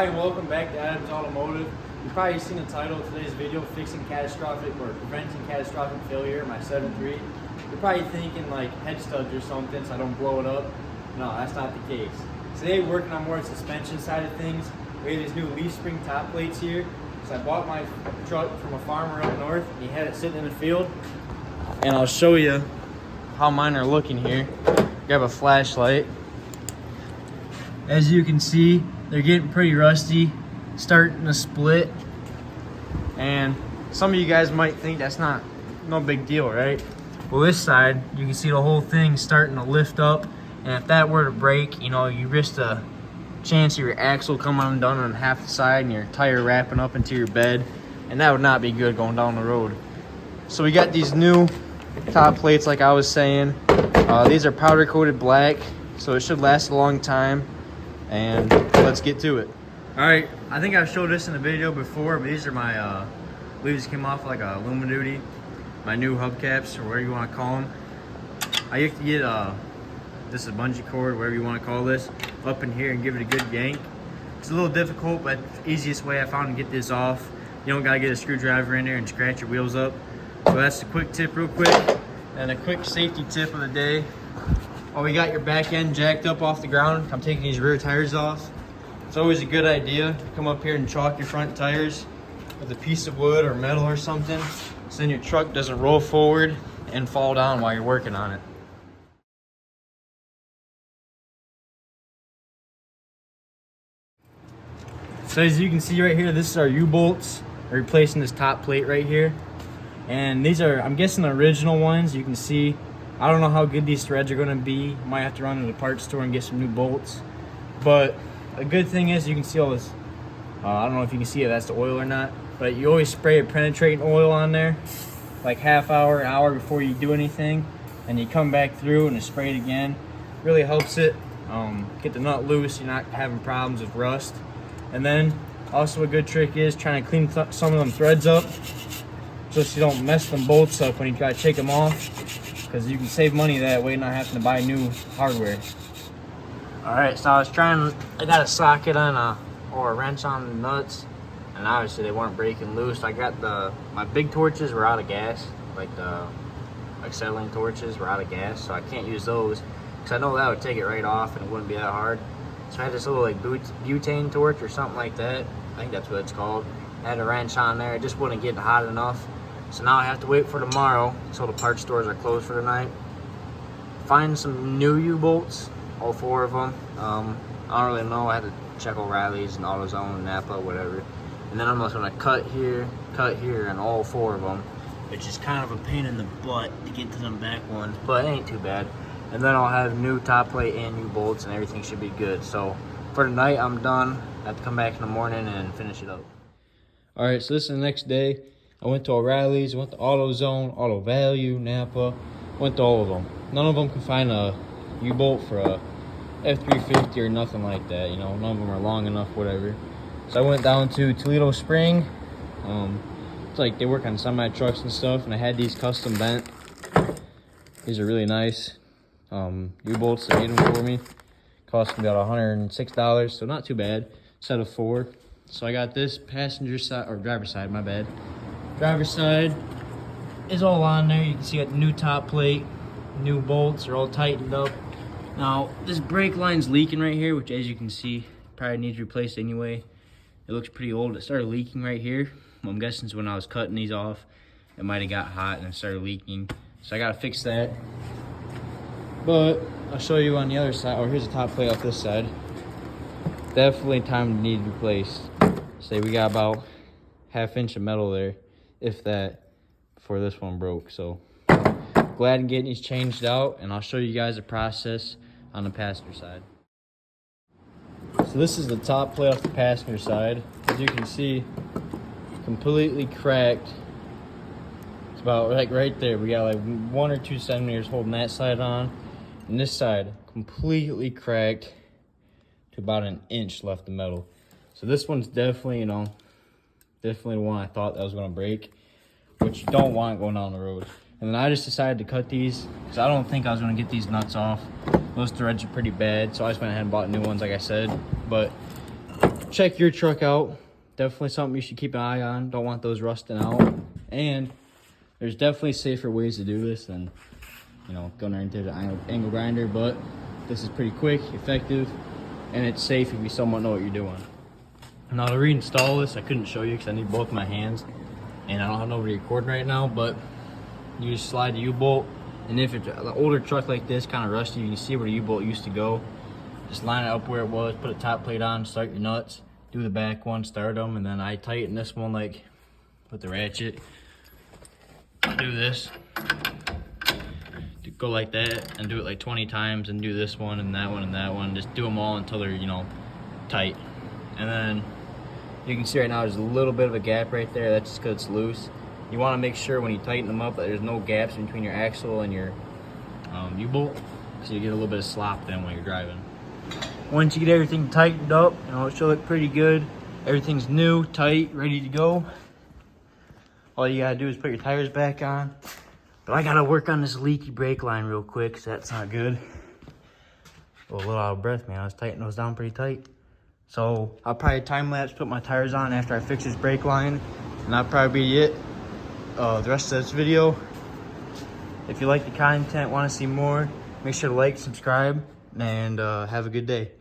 Hi, and welcome back to Adams Automotive. You've probably seen the title of today's video, Fixing Catastrophic or Preventing Catastrophic Failure, my 7.3. You're probably thinking like head studs or something so I don't blow it up. No, that's not the case. Today we're working on more the suspension side of things. We have these new leaf spring top plates here. So I bought my truck from a farmer up north. He had it sitting in the field. And I'll show you how mine are looking here. Grab a flashlight. As you can see, they're getting pretty rusty, starting to split. And some of you guys might think that's no big deal, right? Well, this side, you can see the whole thing starting to lift up. And if that were to break, you know, you risk the chance of your axle coming undone on half the side and your tire wrapping up into your bed. And that would not be good going down the road. So we got these new top plates, like I was saying. These are powder coated black, so it should last a long time. And let's get to it. All right, I think I've showed this in a video before, but these are my, I believe these came off like a Luma Duty, my new hubcaps, or whatever you want to call them. I have to get, this is a bungee cord, whatever you want to call this, up in here and give it a good yank. It's a little difficult, but the easiest way I found to get this off. You don't gotta get a screwdriver in there and scratch your wheels up. So that's the quick tip real quick. And a quick safety tip of the day. While we got your back end jacked up off the ground, I'm taking these rear tires off. It's always a good idea to come up here and chalk your front tires with a piece of wood or metal or something, so then your truck doesn't roll forward and fall down while you're working on it. So as you can see right here, this is our U-bolts. We're replacing this top plate right here. And these are, I'm guessing, the original ones. You can see, I don't know how good these threads are gonna be. Might have to run to the parts store and get some new bolts. But a good thing is you can see all this, I don't know if you can see if that's the oil or not, but you always spray a penetrating oil on there, like half hour, hour before you do anything. And you come back through and you spray it again. Really helps it get the nut loose. You're not having problems with rust. And then also a good trick is trying to clean some of them threads up, just so you don't mess them bolts up when you try to take them off, because you can save money that way, not having to buy new hardware. All right, so I got a socket on or a wrench on the nuts, and obviously they weren't breaking loose. I got my big torches were out of gas, like the acetylene torches were out of gas, so I can't use those because I know that would take it right off and it wouldn't be that hard. So I had this little like butane torch or something like that. I think that's what it's called. I had a wrench on there. It just wasn't getting hot enough. So now I have to wait for tomorrow until the parts stores are closed for the night. Find some new U-bolts, all 4 of them. I don't really know. I had to check O'Reilly's and AutoZone, Napa, whatever. And then I'm just gonna cut here, and all 4 of them, which is kind of a pain in the butt to get to them back ones, but it ain't too bad. And then I'll have new top plate and new bolts, and everything should be good. So for tonight, I'm done. I have to come back in the morning and finish it up. All right, so this is the next day. I went to O'Reilly's, went to AutoZone, Auto Value, Napa, went to all of them. None of them could find a U-bolt for a F350 or nothing like that. You know, none of them are long enough, whatever. So I went down to Toledo Spring. It's like they work on semi trucks and stuff, and I had these custom bent. These are really nice. U-bolts, they made them for me. Cost me about $106, so not too bad. Set of 4. So I got this passenger side, or driver side, my bad. Driver side is all on there. You can see I got the new top plate, new bolts are all tightened up. Now, this brake line's leaking right here, which as you can see, probably needs replaced anyway. It looks pretty old. It started leaking right here. Well, I'm guessing it's when I was cutting these off, it might have got hot and it started leaking. So I gotta fix that. But I'll show you on the other side. Oh, here's the top plate off this side. Definitely time to need replaced. Say we got about ½ inch of metal there, if that, before this one broke. So glad I'm getting these changed out, and I'll show you guys the process on the passenger side. So this is the top plate off the passenger side. As you can see, completely cracked. It's about like right there. We got like 1 or 2 centimeters holding that side on. And this side completely cracked to about 1 inch left of metal. So this one's definitely, you know, definitely the one I thought that was gonna break, which you don't want going down the road. And then I just decided to cut these because I don't think I was gonna get these nuts off. Those threads are pretty bad, so I just went ahead and bought new ones, like I said. But check your truck out. Definitely something you should keep an eye on. Don't want those rusting out. And there's definitely safer ways to do this than, you know, going right into the angle grinder, but this is pretty quick, effective, and it's safe if you somewhat know what you're doing. Now to reinstall this, I couldn't show you because I need both my hands, and I don't have nobody recording right now, but you just slide the U-bolt, and if it's an older truck like this, kind of rusty, you can see where the U-bolt used to go. Just line it up where it was, put a top plate on, start your nuts, do the back one, start them, and then I tighten this one like with the ratchet. Do this, go like that, and do it like 20 times, and do this one and that one and that one. Just do them all until they're, you know, tight. And then you can see right now there's a little bit of a gap right there. That's just because it's loose. You want to make sure when you tighten them up that there's no gaps between your axle and your U-bolt, so you get a little bit of slop then when you're driving. Once you get everything tightened up, you know, it should look pretty good. Everything's new, tight, ready to go. All you gotta do is put your tires back on. But I gotta work on this leaky brake line real quick, because that's not good. Oh, a little out of breath, man. I was tightening those down pretty tight. So I'll probably time lapse, put my tires on after I fix this brake line, and that'll probably be it. The rest of this video. If you like the content, want to see more, make sure to like, subscribe, and have a good day.